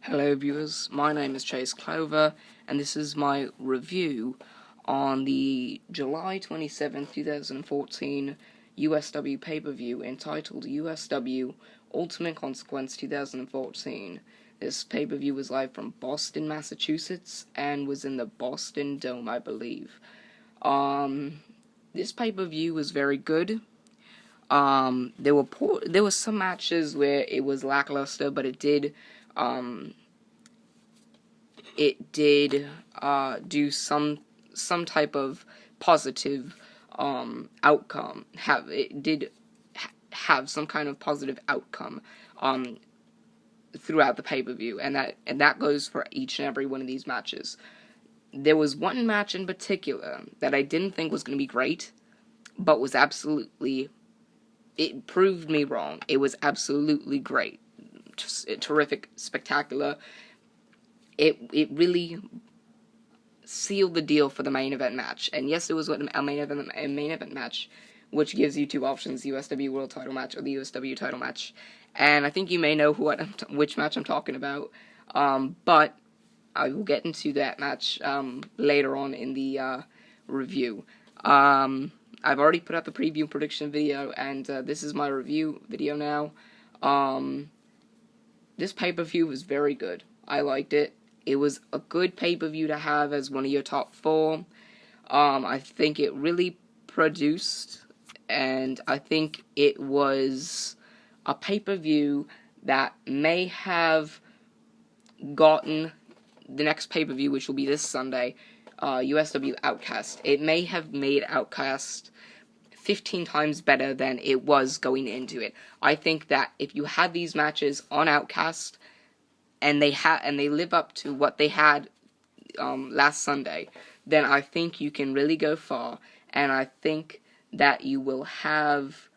Hello viewers, my name is Chase Clover, and this is my review on the July 27th, 2014 USW pay-per-view entitled USW Ultimate Consequence 2014. This pay-per-view was live from Boston, Massachusetts, and was in the Boston Dome, I believe. This pay-per-view was very good. There were some matches where it was lackluster, but it did do some type of positive outcome. It did have some kind of positive outcome throughout the pay-per-view, and that goes for each and every one of these matches. There was one match in particular that I didn't think was going to be great, but was it proved me wrong. It was absolutely great. Just terrific, spectacular. It really sealed the deal for the main event match. And yes, it was a main event match, which gives you two options: the USW World Title match or the USW Title match. And I think you may know which match I'm talking about. But I will get into that match later on in the review. I've already put out the preview and prediction video, and this is my review video now. This pay-per-view was very good. I liked it. It was a good pay-per-view to have as one of your top four. I think it really produced, and I think it was a pay-per-view that may have gotten the next pay-per-view, which will be this Sunday, USW Outcast. It may have made Outcast 15 times better than it was going into it. I think that if you had these matches on Outcast and they live up to what they had last Sunday, then I think you can really go far, and I think that you will have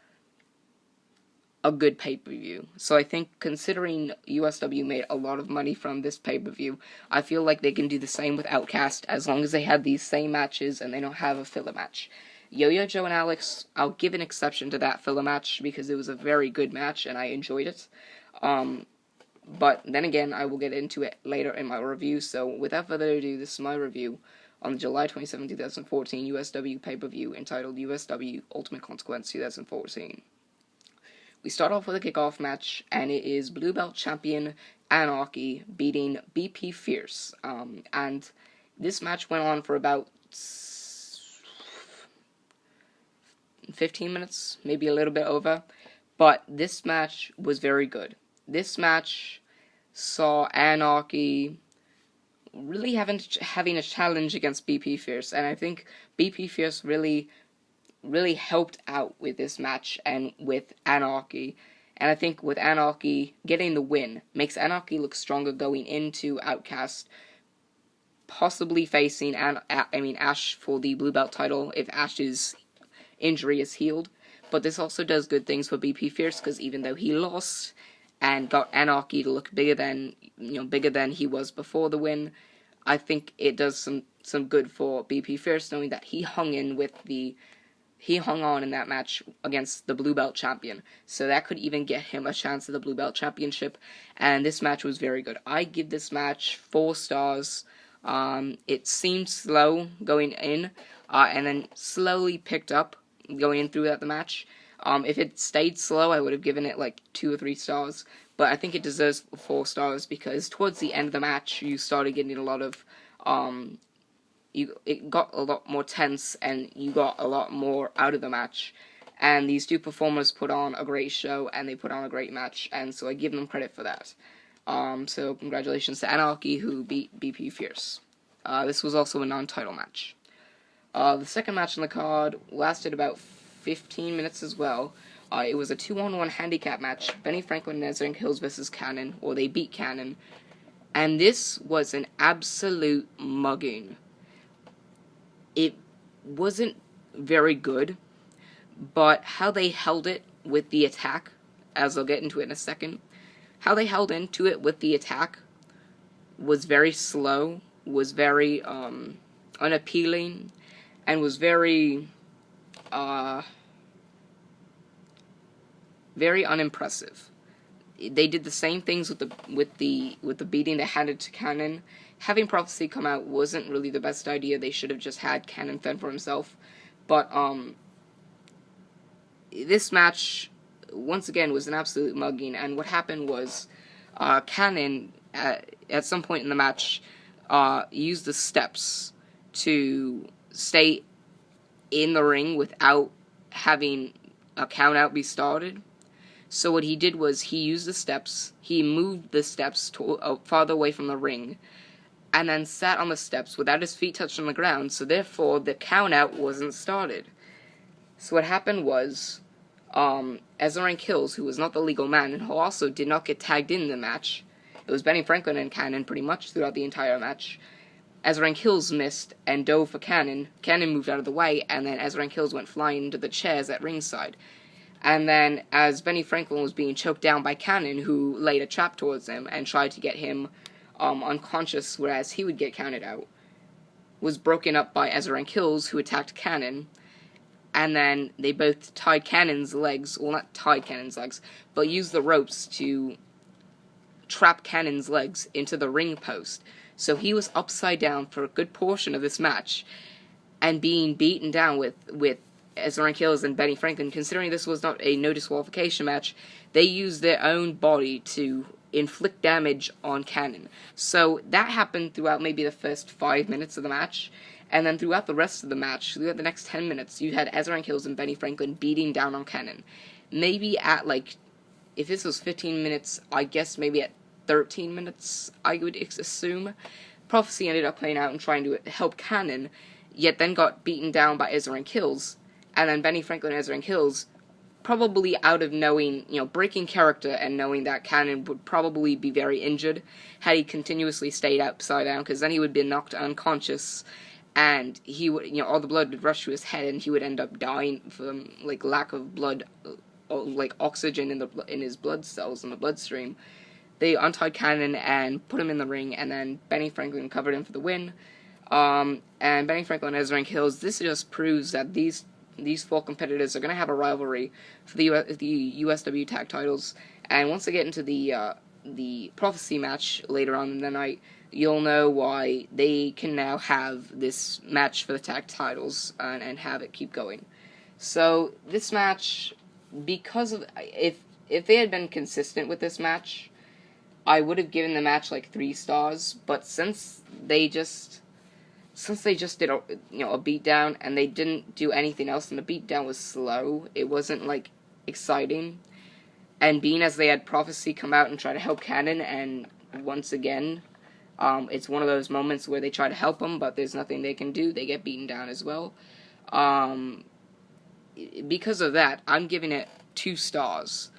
a good pay-per-view. So I think, considering USW made a lot of money from this pay-per-view, I feel like they can do the same with Outcast as long as they have these same matches and they don't have a filler match. YoYo Joe and Alex, I'll give an exception to that filler match because it was a very good match and I enjoyed it. But then again, I will get into it later in my review. So without further ado, this is my review on the July 27, 2014 USW pay-per-view entitled USW Ultimate Consequence 2014. We start off with a kickoff match, and it is Blue Belt Champion Anarchy beating BP Fierce. And this match went on for about 15 minutes, maybe a little bit over. But this match was very good. This match saw Anarchy really having a challenge against BP Fierce, and I think BP Fierce really helped out with this match and with Anarchy. And I think with Anarchy getting the win makes Anarchy look stronger going into Outcast, possibly facing Ash for the Blue Belt title if Ash's injury is healed. But this also does good things for BP Fierce, because even though he lost and got Anarchy to look bigger than he was before the win, I think it does some good for BP Fierce, knowing that he hung on in that match against the Blue Belt champion. So that could even get him a chance at the Blue Belt championship. And this match was very good. I give this match 4 stars. It seemed slow going in, and then slowly picked up going in throughout the match. If it stayed slow, I would have given it like 2 or 3 stars. But I think it deserves 4 stars because towards the end of the match, you started getting a lot of it got a lot more tense, and you got a lot more out of the match. And these two performers put on a great show, and they put on a great match, and so I give them credit for that. So congratulations to Anarchy, who beat BP Fierce. This was also a non-title match. The second match on the card lasted about 15 minutes as well. It was a 2-on-1 handicap match. Benny Franklin and Ezarank Hills versus Cannon, or they beat Cannon. And this was an absolute mugging. It wasn't very good, but how they held it with the attack, as I'll get into it in a second, how they held into it with the attack was very slow, was very unappealing, and was very unimpressive. they did the same things with the beating they handed to Cannon. Having Prophecy come out wasn't really the best idea. They should have just had Cannon fend for himself. But this match, once again, was an absolute mugging. And what happened was, Cannon at some point in the match used the steps to stay in the ring without having a count out be started. So what he did was he used the steps, he moved the steps farther away from the ring, and then sat on the steps without his feet touching the ground, so therefore the count out wasn't started. So what happened was, Ezarank Hills, who was not the legal man, and who also did not get tagged in the match, it was Benny Franklin and Cannon pretty much throughout the entire match. Ezarank Hills missed and dove for Cannon. Cannon moved out of the way, and then Ezarank Hills went flying into the chairs at ringside. And then, as Benny Franklin was being choked down by Cannon, who laid a trap towards him and tried to get him unconscious, whereas he would get counted out, was broken up by Ezarank Hills, who attacked Cannon. And then they both tied Cannon's legs, well, not tied Cannon's legs, but used the ropes to trap Cannon's legs into the ring post. So he was upside down for a good portion of this match, and being beaten down with Ezarank Hills and Benny Franklin. Considering this was not a no disqualification match, they used their own body to inflict damage on Cannon. So that happened throughout maybe the first 5 minutes of the match, and then throughout the rest of the match, throughout the next 10 minutes, you had Ezarank Hills and Benny Franklin beating down on Cannon. Maybe at, like, if this was 15 minutes, I guess maybe at 13 minutes, I would assume, Prophecy ended up playing out and trying to help Cannon, yet then got beaten down by Ezarank Hills, and then Benny Franklin and Ezarank Hills, probably out of knowing, breaking character and knowing that Cannon would probably be very injured had he continuously stayed upside down, because then he would be knocked unconscious, and he would, all the blood would rush to his head, and he would end up dying from, lack of blood, oxygen in his blood cells in the bloodstream. They untied Cannon and put him in the ring, and then Benny Franklin covered him for the win. And Benny Franklin and Ezarank Hills, this just proves that these four competitors are going to have a rivalry for the USW tag titles. And once they get into the Prophecy match later on in the night, you'll know why they can now have this match for the tag titles and have it keep going. So this match, because of if they had been consistent with this match, I would have given the match 3 stars, but since they just did a beatdown and they didn't do anything else, and the beatdown was slow, it wasn't exciting. And being as they had Prophecy come out and try to help Cannon, and once again, it's one of those moments where they try to help him, but there's nothing they can do. They get beaten down as well. Because of that, I'm giving it 2 stars.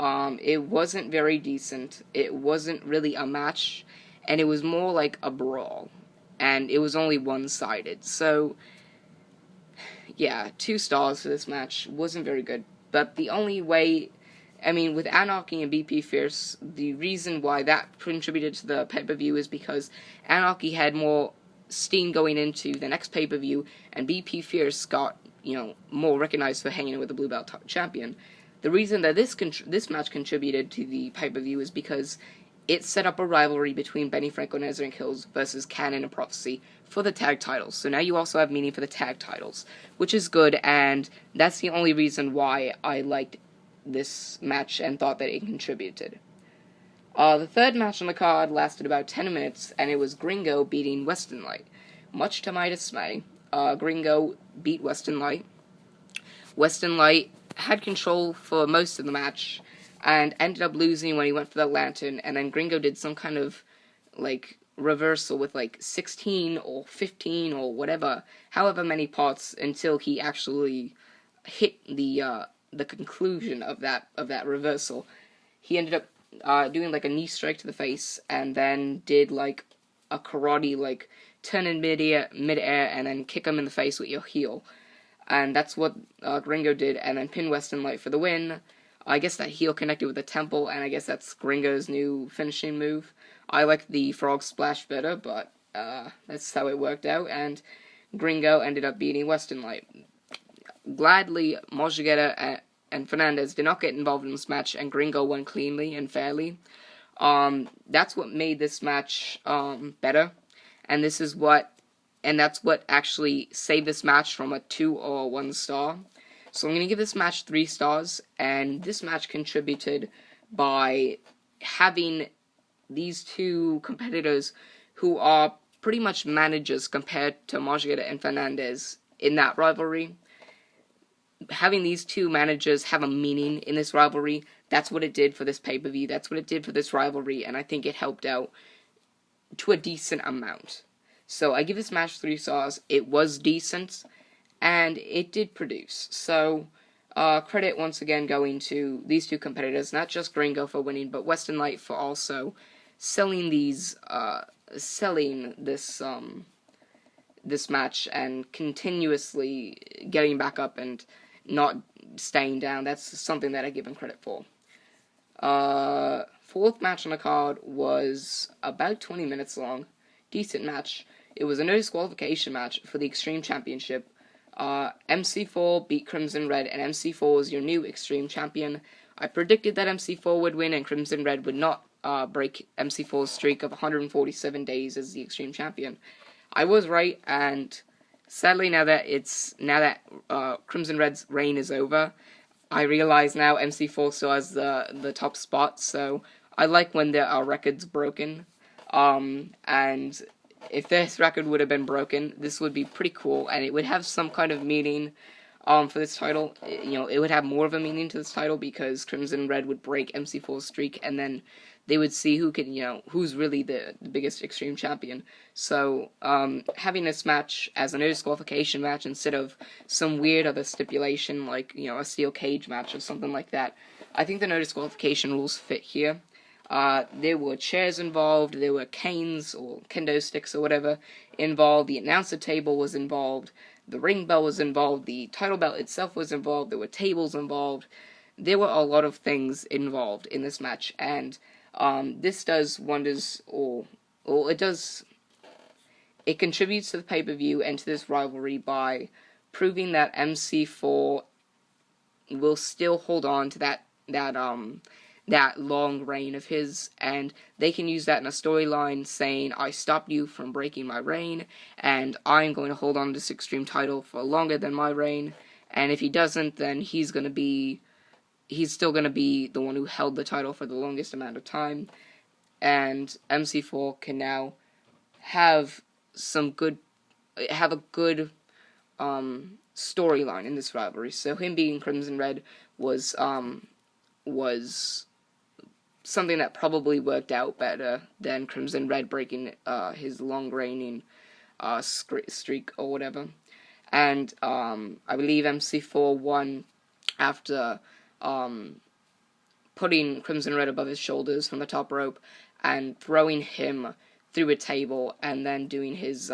It wasn't very decent, it wasn't really a match, and it was more like a brawl, and it was only one-sided, so, yeah, 2 stars for this match. Wasn't very good, but the only way, with Anarchy and BP Fierce, the reason why that contributed to the pay-per-view is because Anarchy had more steam going into the next pay-per-view, and BP Fierce got, more recognized for hanging with the Blue Belt champion. The reason that this match contributed to the pay-per-view is because it set up a rivalry between Benny Franklin and Ezarank Hills versus Cannon and Prophecy for the tag titles. So now you also have meaning for the tag titles, which is good, and that's the only reason why I liked this match and thought that it contributed. The third match on the card lasted about 10 minutes, and it was Gringo beating Westernlight. Much to my dismay, Gringo beat Westernlight. Westernlight had control for most of the match, and ended up losing when he went for the lantern, and then Gringo did some kind of, reversal with, 16 or 15 or whatever, however many parts, until he actually hit the conclusion of that reversal. He ended up, doing, a knee strike to the face, and then did, a karate, turn in midair, and then kick him in the face with your heel. And that's what Gringo did, and then pin Westernlight for the win. I guess that heel connected with the temple, and I guess that's Gringo's new finishing move. I like the frog splash better, but that's how it worked out, and Gringo ended up beating Westernlight. Gladly, Majagetta and Fernandez did not get involved in this match, and Gringo won cleanly and fairly. That's what made this match better, and that's what actually saved this match from a 2 or 1 star. So I'm going to give this match 3 stars, and this match contributed by having these two competitors who are pretty much managers compared to Majagetta and Fernandez in that rivalry. Having these two managers have a meaning in this rivalry, that's what it did for this pay-per-view, that's what it did for this rivalry, and I think it helped out to a decent amount. So I give this match 3 stars. It was decent, and it did produce. So credit once again going to these two competitors, not just Gringo for winning, but Westernlight for also selling this match and continuously getting back up and not staying down. That's something that I give him credit for. Fourth match on the card was about 20 minutes long. Decent match. It was a no disqualification match for the Extreme Championship. MC4 beat Crimson Red, and MC4 is your new Extreme Champion. I predicted that MC4 would win and Crimson Red would not break MC4's streak of 147 days as the Extreme Champion. I was right, and sadly now that Crimson Red's reign is over, I realize now MC4 still has the top spot, so I like when there are records broken. And if this record would have been broken, this would be pretty cool, and it would have some kind of meaning for this title. It would have more of a meaning to this title because Crimson Red would break MC4's streak, and then they would see who's really the biggest Extreme Champion. So, having this match as a no disqualification match instead of some weird other stipulation like, a steel cage match or something like that, I think the no disqualification rules fit here. There were chairs involved, there were canes or kendo sticks or whatever involved, the announcer table was involved, the ring bell was involved, the title belt itself was involved, there were tables involved. There were a lot of things involved in this match, and this does wonders, it contributes to the pay-per-view and to this rivalry by proving that MC4 will still hold on to that long reign of his, and they can use that in a storyline saying, I stopped you from breaking my reign, and I'm going to hold on to this Extreme title for longer than my reign, and if he doesn't, then he's still going to be the one who held the title for the longest amount of time, and MC4 can now have a good storyline in this rivalry. So him being Crimson Red was something that probably worked out better than Crimson Red breaking his long reigning streak or whatever. And I believe MC4 won after putting Crimson Red above his shoulders from the top rope and throwing him through a table and then doing his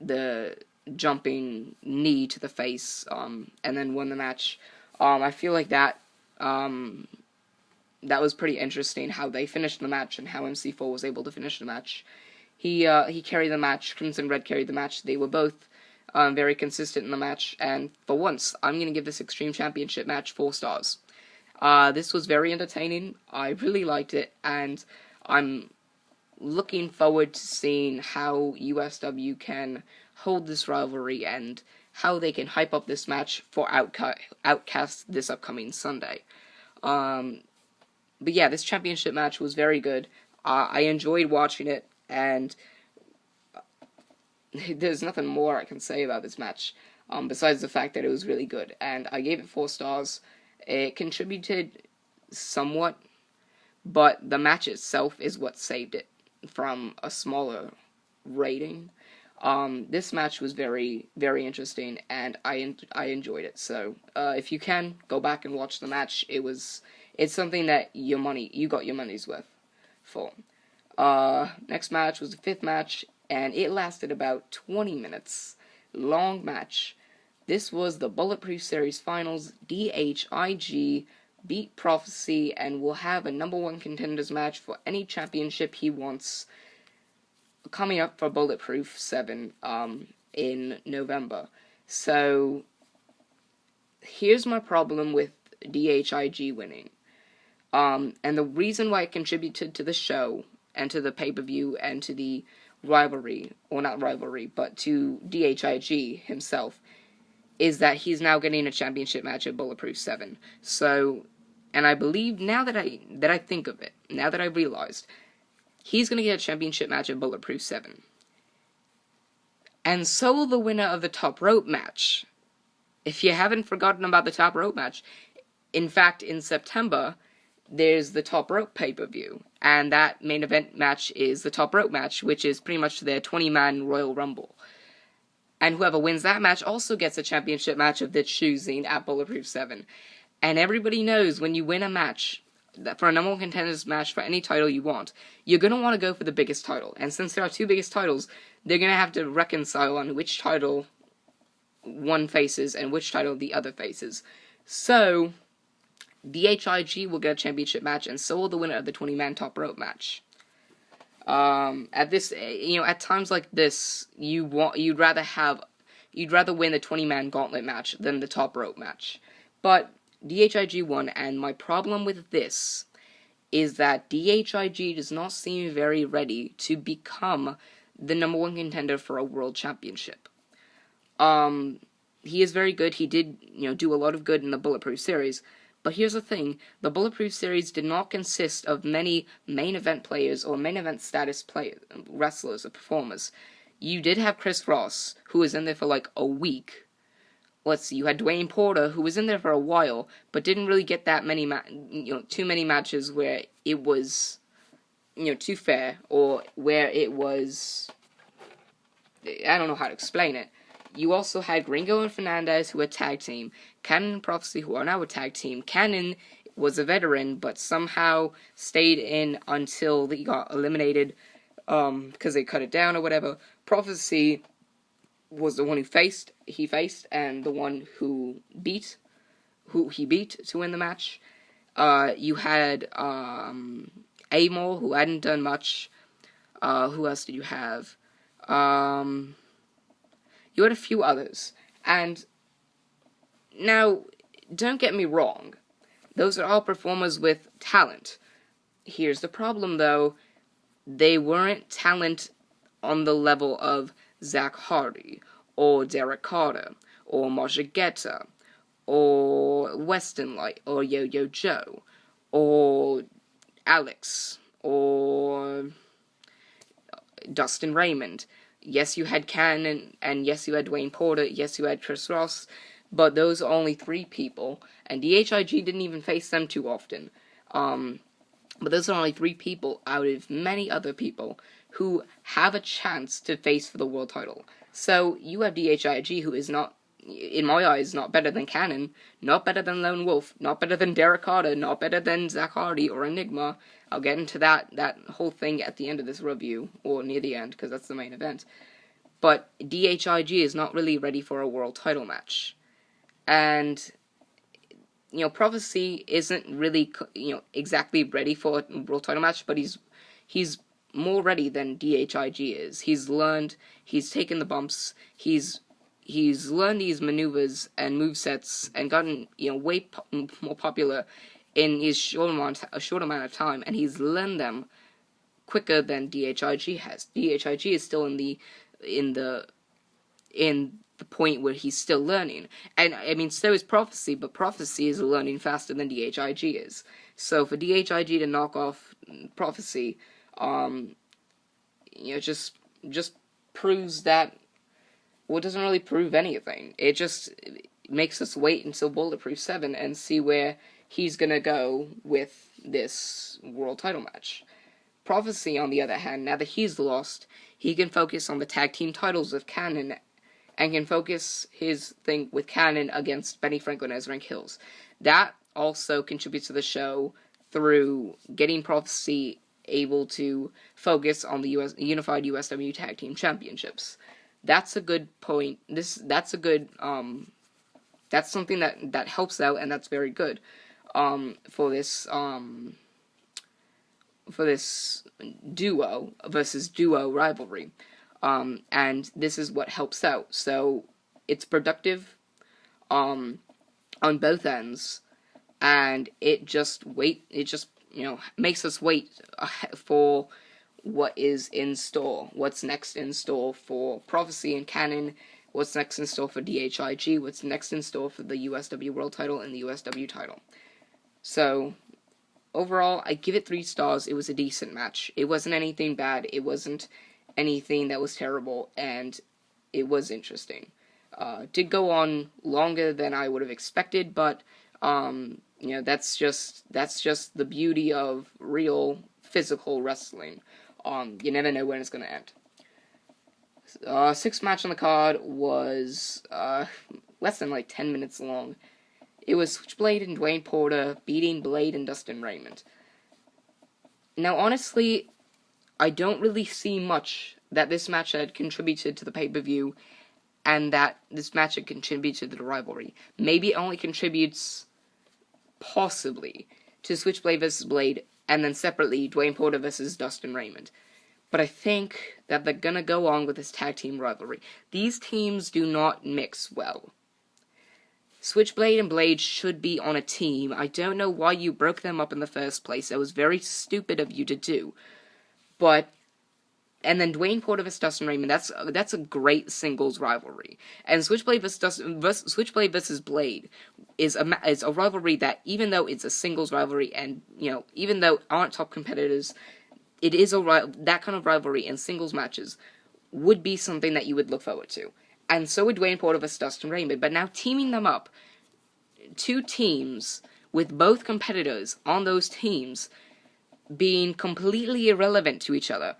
the jumping knee to the face and then won the match. I feel like that was pretty interesting how they finished the match and how MC4 was able to finish the match. He carried the match. Crimson Red carried the match. They were both very consistent in the match, and for once, I'm going to give this Extreme Championship match 4 stars. This was very entertaining. I really liked it, and I'm looking forward to seeing how USW can hold this rivalry and how they can hype up this match for Outcast this upcoming Sunday. But yeah, this championship match was very good. I enjoyed watching it, and there's nothing more I can say about this match, besides the fact that it was really good, and I gave it 4 stars. It contributed somewhat, but the match itself is what saved it from a smaller rating. This match was very, very interesting, and I enjoyed it. So, if you can, go back and watch the match. It's something that you got your money's worth for. Next match was the 5th match, and it lasted about 20 minutes. Long match. This was the Bullet Proof Series Finals DHIG beat Prophecy and will have a number 1 contenders match for any championship he wants coming up for Bullet Proof VII in November. So here's my problem with DHIG winning. And the reason why it contributed to the show, and to the pay-per-view, and to the rivalry, or not rivalry, but to DHIG himself, is that he's now getting a championship match at Bullet Proof VII. So, and I believe, now that I think of it, now that I realized, he's going to get a championship match at Bullet Proof VII. And so will the winner of the top rope match. If you haven't forgotten about the top rope match, in fact, in September, there's the top rope pay-per-view, and that main event match is the top rope match, which is pretty much their 20-man Royal Rumble. And whoever wins that match also gets a championship match of their choosing at Bullet Proof VII. And everybody knows when you win a match, for a number one contenders match for any title you want, you're going to want to go for the biggest title. And since there are two biggest titles, they're going to have to reconcile on which title one faces and which title the other faces. So, DHIG will get a championship match, and so will the winner of the 20-man top rope match. At times like this, you'd rather win the 20-man gauntlet match than the top rope match. But DHIG won, and my problem with this is that DHIG does not seem very ready to become the number one contender for a world championship. He is very good. He did, do a lot of good in the Bullet Proof series. But here's the thing, the Bullet Proof series did not consist of many main event players or main event status wrestlers or performers. You did have Chris Ross, who was in there for like a week. Let's see, you had Dwayne Porter, who was in there for a while, but didn't really get that many, too many matches where it was, too fair, or where it was, I don't know how to explain it. You also had Gringo and Fernandez, who were tag team. Cannon and Prophecy, who are now a tag team. Cannon was a veteran, but somehow stayed in until he got eliminated, because they cut it down or whatever. Prophecy was the one he faced, and the one who he beat to win the match. You had, Amor, who hadn't done much. Who else did you have? You had a few others, and now, don't get me wrong, those are all performers with talent. Here's the problem, though, they weren't talent on the level of Zach Hardy, or Derrick Carter, or Majagetta, or Westernlight, or YoYo Joe, or Alex, or Dustin Ramond. Yes, you had Cannon, and yes, you had Dwayne Porter, yes, you had Chris Ross, but those are only 3 people, and DHIG didn't even face them too often. But those are only 3 people out of many other people who have a chance to face for the world title. So, you have DHIG, who is not, in my eyes, not better than Cannon, not better than Lone Wolf, not better than Derrick Carter, not better than Zach Hardy or ENIGMA. I'll get into that whole thing at the end of this review, or near the end, because that's the main event. But DHIG is not really ready for a world title match. And, Prophecy isn't really, exactly ready for a world title match, but he's more ready than DHIG is. He's learned, he's taken the bumps, he's learned these maneuvers and movesets and gotten, way more popular in his short amount of time, and he's learned them quicker than DHIG has. DHIG is still in the point where he's still learning. And, so is Prophecy, but Prophecy is learning faster than DHIG is. So, for DHIG to knock off Prophecy, just proves that, well, it doesn't really prove anything. It just makes us wait until Bullet Proof VII and see where he's gonna go with this world title match. Prophecy, on the other hand, now that he's lost, he can focus on the tag team titles with Cannon, and can focus his thing with Cannon against Benny Franklin and Ezarank Hills. That also contributes to the show through getting Prophecy able to focus on the unified USW Tag Team Championships. That's a good point. That's something that helps out, and that's very good for this duo versus duo rivalry. And this is what helps out. So it's productive on both ends. and it just makes us wait for what is in store, what's next in store for Prophecy and Canon, what's next in store for DHIG, what's next in store for the USW World title and the USW title. So, overall, I give it 3 stars. It was a decent match. It wasn't anything bad, it wasn't anything that was terrible, and it was interesting. Did go on longer than I would have expected, but, that's just the beauty of real physical wrestling. You never know when it's going to end. 6th match on the card was less than 10 minutes long. It was Switchblade and Dwayne Porter beating Blade and Dustin Ramond. Now, honestly, I don't really see much that this match had contributed to the pay-per-view, and that this match had contributed to the rivalry. Maybe it only contributes, possibly, to Switchblade vs. Blade, and then separately, Dwayne Porter vs. Dustin Ramond. But I think that they're gonna go on with this tag team rivalry. These teams do not mix well. Switchblade and Blade should be on a team. I don't know why you broke them up in the first place. That was very stupid of you to do. But, and then Dwayne Porter vs. Dustin Ramond, that's a great singles rivalry. And Switchblade vs. Blade is a rivalry that, even though it's a singles rivalry, and even though aren't top competitors, it is that kind of rivalry in singles matches would be something that you would look forward to. And so would Dwayne Porter vs. Dustin Ramond. But now teaming them up, 2 teams with both competitors on those teams being completely irrelevant to each other,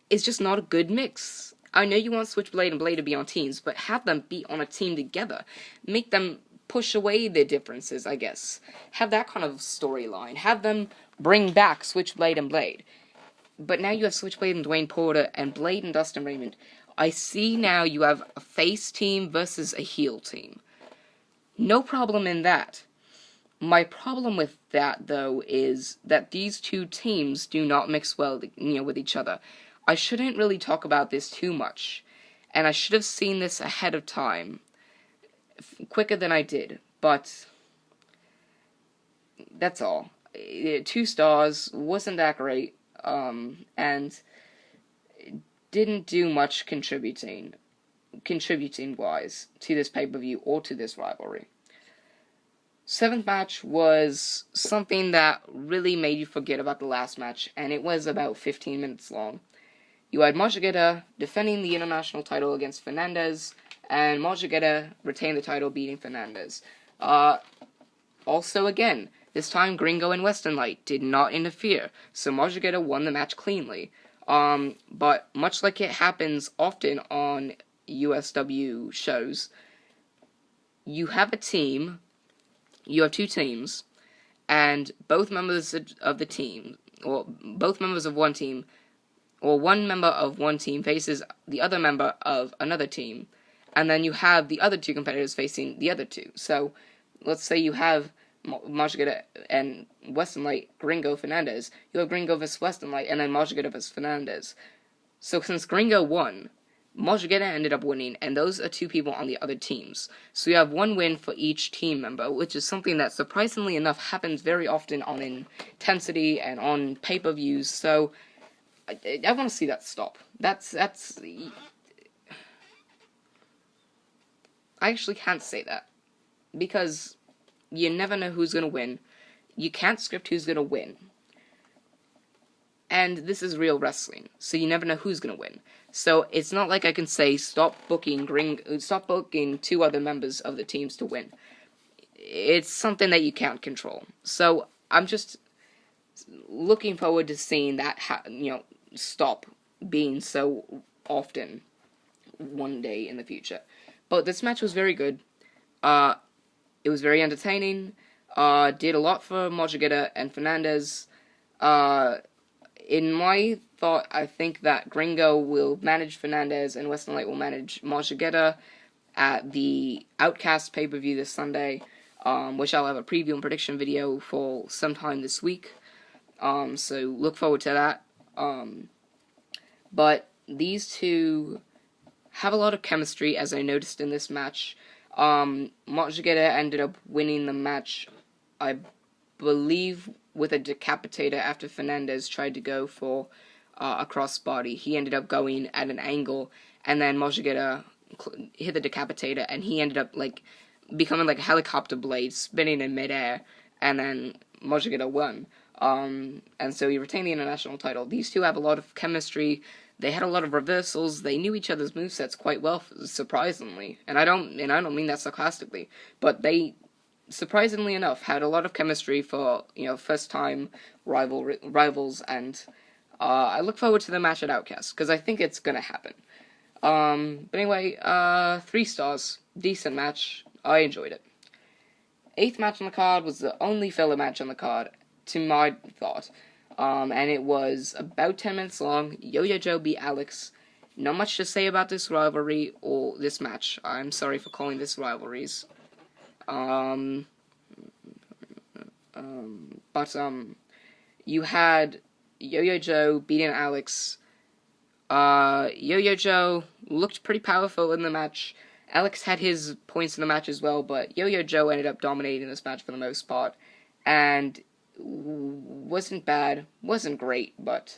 is just not a good mix. I know you want Switchblade and Blade to be on teams, but have them be on a team together. Make them push away their differences, I guess. Have that kind of storyline. Have them bring back Switchblade and Blade. But now you have Switchblade and Dwayne Porter and Blade and Dustin Ramond. I see now you have a face team versus a heel team. No problem in that. My problem with that, though, is that these 2 teams do not mix well, with each other. I shouldn't really talk about this too much, and I should have seen this ahead of time, quicker than I did, but that's all. 2 stars, wasn't that great, and didn't do much contributing-wise to this pay-per-view or to this rivalry. 7th match was something that really made you forget about the last match, and it was about 15 minutes long. You had Majagetta defending the international title against Fernandez, and Majagetta retained the title, beating Fernandez. Also, again, this time Gringo and Westernlight did not interfere, so Majagetta won the match cleanly. But much like it happens often on USW shows, you have a team, you have 2 teams, and both members of the team, or both members of one team, or one member of one team faces the other member of another team, and then you have the other 2 competitors facing the other 2. So, let's say you have Majagetta and Westernlight, Gringo, Fernandez. You have Gringo vs. Westernlight, and then Majagetta vs. Fernandez. So, since Gringo won, Majagetta ended up winning, and those are 2 people on the other teams. So you have 1 win for each team member, which is something that, surprisingly enough, happens very often on Intensity and on pay-per-views, so I want to see that stop. That's... I actually can't say that, because you never know who's going to win. You can't script who's going to win. And this is real wrestling, so you never know who's going to win. So it's not like I can say, stop booking 2 other members of the teams to win. It's something that you can't control. So I'm just looking forward to seeing that, stop being so often one day in the future. But this match was very good. It was very entertaining. Did a lot for Majagetta and Fernandez. In my thought, I think that Gringo will manage Fernandez and Westernlight will manage Majagetta at the Outcast pay-per-view this Sunday, which I'll have a preview and prediction video for sometime this week. So look forward to that. But these 2 have a lot of chemistry, as I noticed in this match. Majagetta ended up winning the match I believe with a decapitator after Fernandez tried to go for a crossbody. He ended up going at an angle, and then Majagetta hit the decapitator, and he ended up like becoming like a helicopter blade spinning in midair, and then Majagetta won. And so he retained the international title. These two have a lot of chemistry. They had a lot of reversals. They knew each other's movesets quite well, surprisingly. And I don't mean that sarcastically, but they, surprisingly enough, had a lot of chemistry for, first-time rivals, and I look forward to the match at Outcast, because I think it's gonna happen. But anyway, 3 stars. Decent match. I enjoyed it. 8th match on the card was the only filler match on the card, to my thought. And it was about 10 minutes long. YoYo Joe beat Alex. Not much to say about this rivalry or this match. I'm sorry for calling this rivalries. You had YoYo Joe beating Alex. YoYo Joe looked pretty powerful in the match. Alex had his points in the match as well, but YoYo Joe ended up dominating this match for the most part. And wasn't bad, wasn't great, but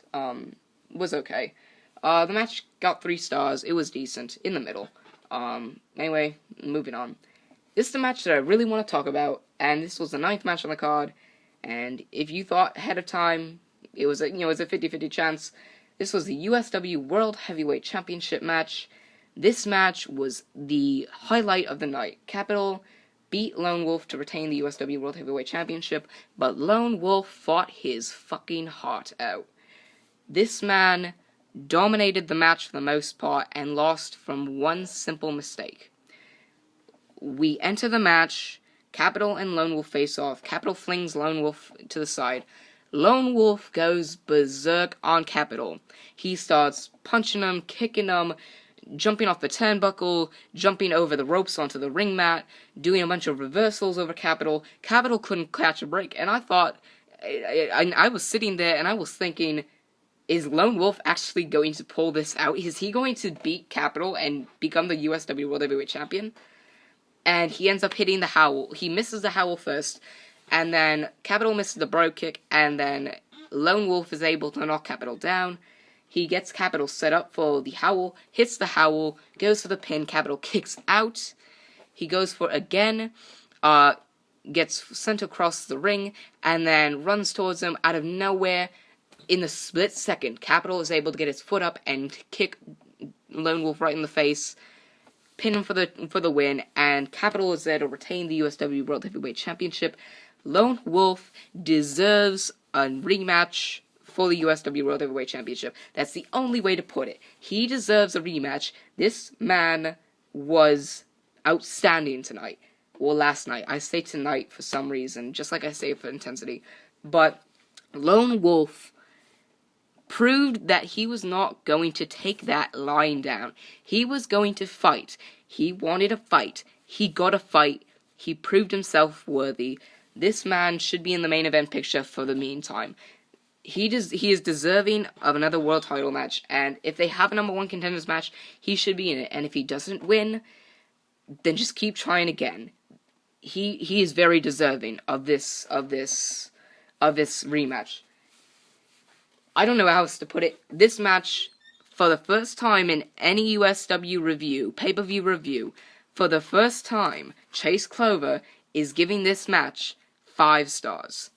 was okay. The match got 3 stars. It was decent, in the middle. Anyway, moving on. This is the match that I really want to talk about, and this was the 9th match on the card. And if you thought ahead of time it was a 50-50 chance, this was the USW World Heavyweight Championship match. This match was the highlight of the night. Capital beat Lone Wolf to retain the USW World Heavyweight Championship, but Lone Wolf fought his fucking heart out. This man dominated the match for the most part and lost from one simple mistake. We enter the match, Capital and Lone Wolf face off. Capital flings Lone Wolf to the side. Lone Wolf goes berserk on Capital. He starts punching him, kicking him, jumping off the turnbuckle, jumping over the ropes onto the ring mat, doing a bunch of reversals over Capital. Capital couldn't catch a break, and I thought, I was sitting there and I was thinking, is Lone Wolf actually going to pull this out? Is he going to beat Capital and become the USW World Heavyweight Champion? And he ends up hitting the howl. He misses the howl first, and then Capital misses the brogue kick, and then Lone Wolf is able to knock Capital down. He gets Capital set up for the howl, hits the howl, goes for the pin, Capital kicks out. He goes for it again, gets sent across the ring, and then runs towards him out of nowhere. In the split second, Capital is able to get his foot up and kick Lone Wolf right in the face, pin him for the win, and Capital is there to retain the USW World Heavyweight Championship. Lone Wolf deserves a rematch for the USW World Heavyweight Championship. That's the only way to put it. He deserves a rematch. This man was outstanding tonight. Well, last night. I say tonight for some reason, just like I say for intensity. But Lone Wolf proved that he was not going to take that lying down. He was going to fight. He wanted a fight. He got a fight. He proved himself worthy. This man should be in the main event picture for the meantime. He is deserving of another world title match, and if they have a number 1 contenders match, he should be in it. And if he doesn't win, then just keep trying again. He is very deserving of this rematch. I don't know how else to put it. This match, for the first time in any USW review, pay-per-view review, for the first time, Chase Clover is giving this match 5 stars.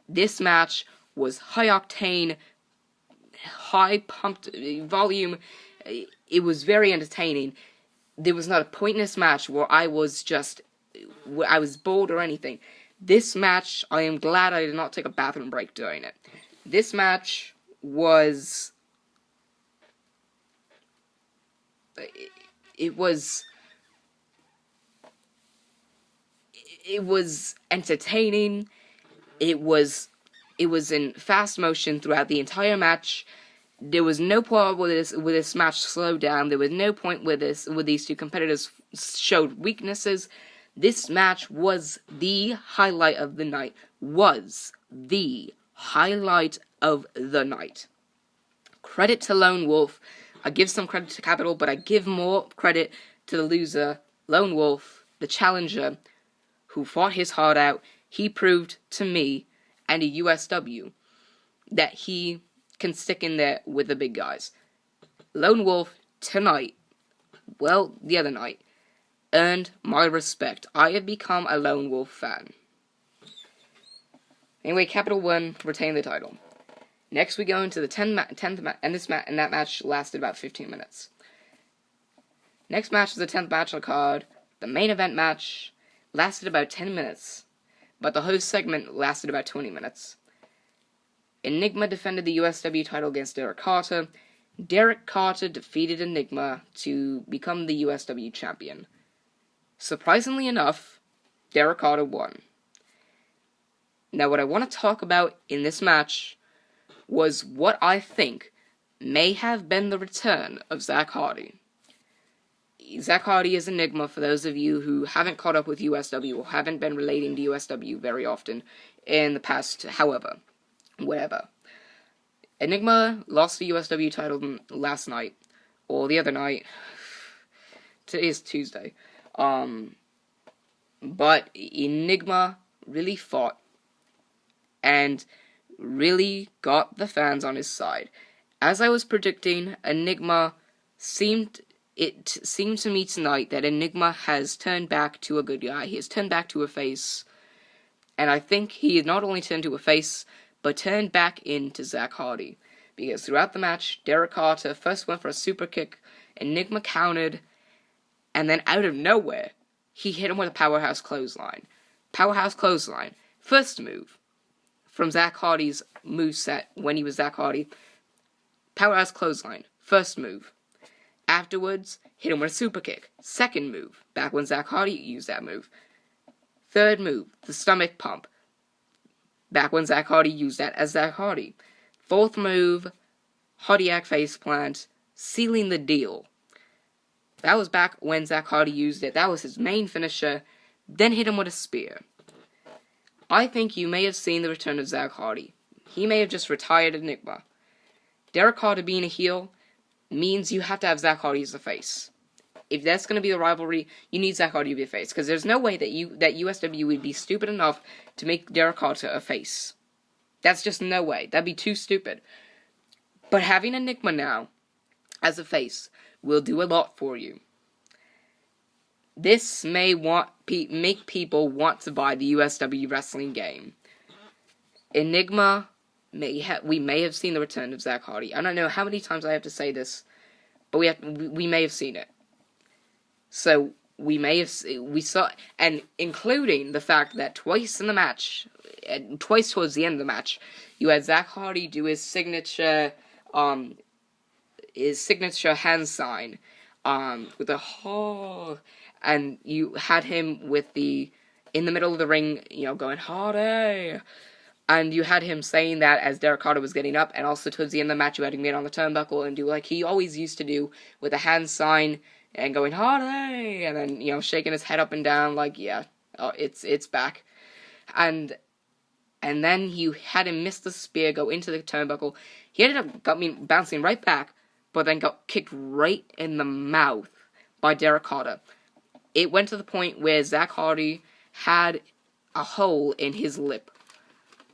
This match was high-octane, high-pumped volume. It was very entertaining. There was not a point in this match where I was bored or anything. This match, I am glad I did not take a bathroom break during it. This match was... It was entertaining. It was in fast motion throughout the entire match. There was no point where this match slowed down. There was no point where these two competitors showed weaknesses. This match was the highlight of the night. Credit to Lone Wolf. I give some credit to Capital, but I give more credit to the loser, Lone Wolf, the challenger, who fought his heart out. he proved to me and a USW that he can stick in there with the big guys. Lone Wolf, tonight, well, the other night, earned my respect. I have become a Lone Wolf fan. Anyway, Capital One retained the title. Next we go into the 10th match, and that match lasted about 15 minutes. Next match is the 10th match on the card. The main event match lasted about 10 minutes, but the host segment lasted about 20 minutes. ENIGMA defended the USW title against Derrick Carter. Derrick Carter defeated ENIGMA to become the USW champion. Surprisingly enough, Derrick Carter won. Now, what I want to talk about in this match was what I think may have been the return of Zach Hardy. Zach Hardy is ENIGMA, for those of you who haven't caught up with USW or haven't been relating to USW very often in the past, however, whatever. ENIGMA lost the USW title last night, or the other night. Today is Tuesday. But ENIGMA really fought and really got the fans on his side. As I was predicting, ENIGMA seemed to me tonight that ENIGMA has turned back to a good guy. He has turned back to a face. And I think he has not only turned to a face, but turned back into Zach Hardy. Because throughout the match, Derrick Carter first went for a super kick, ENIGMA countered, and then out of nowhere, he hit him with a powerhouse clothesline. Powerhouse clothesline. First move from Zach Hardy's moveset when he was Zach Hardy. Powerhouse clothesline. First move. Afterwards, hit him with a super kick. Second move, back when Zach Hardy used that move. Third move, the stomach pump. Back when Zach Hardy used that as Zach Hardy. Fourth move, Handi-cap faceplant, sealing the deal. That was back when Zach Hardy used it. That was his main finisher. Then hit him with a spear. I think you may have seen the return of Zach Hardy. He may have just retired ENIGMA. Derrick Carter being a heel means you have to have Zach Hardy as the face. If that's going to be the rivalry, you need Zach Hardy to be a face. Because there's no way that USW would be stupid enough to make Derrick Carter a face. That's just no way. That'd be too stupid. But having ENIGMA now as a face will do a lot for you. This may make people want to buy the USW wrestling game. ENIGMA, we may have seen the return of Zach Hardy. I don't know how many times I have to say this, but we may have seen it. So we saw, and including the fact that twice in the match, twice towards the end of the match, you had Zach Hardy do his signature hand sign, with a and you had him in the middle of the ring, going Hardy. And you had him saying that as Derrick Carter was getting up, and also towards the end of the match, you had him get on the turnbuckle and do like he always used to do with a hand sign and going Hardy, and then shaking his head up and down like it's back, and then you had him miss the spear, go into the turnbuckle. He ended up bouncing right back, but then got kicked right in the mouth by Derrick Carter. It went to the point where Zach Hardy had a hole in his lip.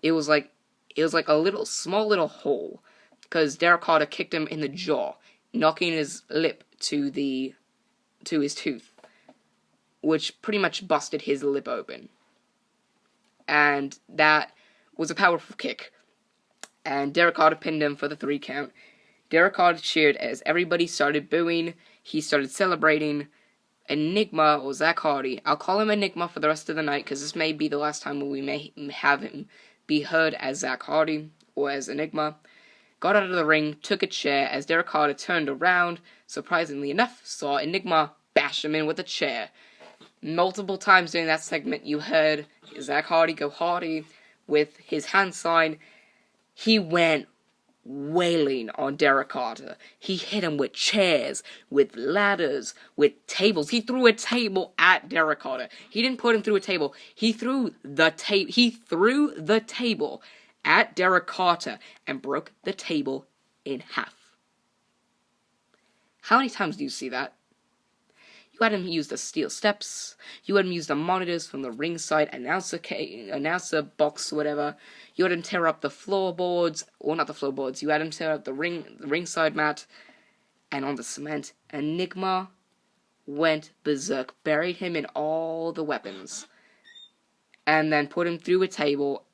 It was like a small little hole, because Derrick Carter kicked him in the jaw, knocking his lip to his tooth, which pretty much busted his lip open. And that was a powerful kick. And Derrick Carter pinned him for the 3 count. Derrick Carter cheered as everybody started booing. He started celebrating. ENIGMA, or Zach Hardy, I'll call him ENIGMA for the rest of the night, because this may be the last time we may have him be heard as Zach Hardy, or as ENIGMA, got out of the ring, took a chair, as Derrick Carter turned around, surprisingly enough, saw ENIGMA bash him in with a chair. Multiple times during that segment, you heard Zach Hardy go Hardy with his hand sign. He went wailing on Derrick Carter. He hit him with chairs, with ladders, with tables. He threw a table at Derrick Carter. He didn't put him through a table. He threw the table at Derrick Carter and broke the table in half. How many times do you see that? You had him use the steel steps. You had him use the monitors from the ringside announcer box, whatever. You had him tear up the floorboards, or not the floorboards. You had him tear up the ringside mat, and on the cement, ENIGMA went berserk, buried him in all the weapons, and then put him through a table.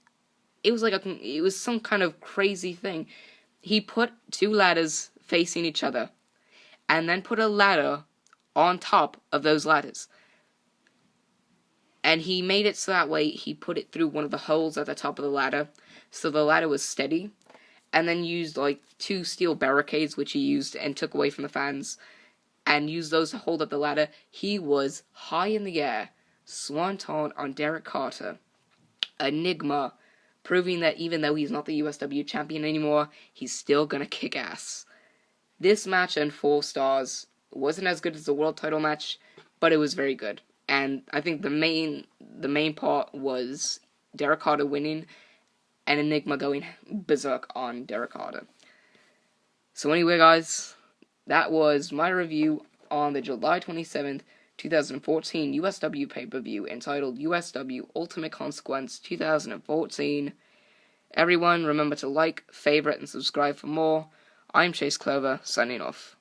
It was some kind of crazy thing. He put 2 ladders facing each other, and then put a ladder on top of those ladders. And he made it so that way he put it through one of the holes at the top of the ladder, so the ladder was steady, and then used 2 steel barricades, which he used and took away from the fans, and used those to hold up the ladder. He was high in the air, swanton on Derrick Carter. ENIGMA, proving that even though he's not the USW champion anymore, he's still gonna kick ass. This match and 4 stars wasn't as good as the world title match, but it was very good. And I think the main part was Derrick Carter winning and ENIGMA going berserk on Derrick Carter. So anyway, guys, that was my review on the July 27th, 2014 USW pay-per-view entitled USW Ultimate Consequence 2014. Everyone, remember to like, favorite, and subscribe for more. I'm Chase Clover, signing off.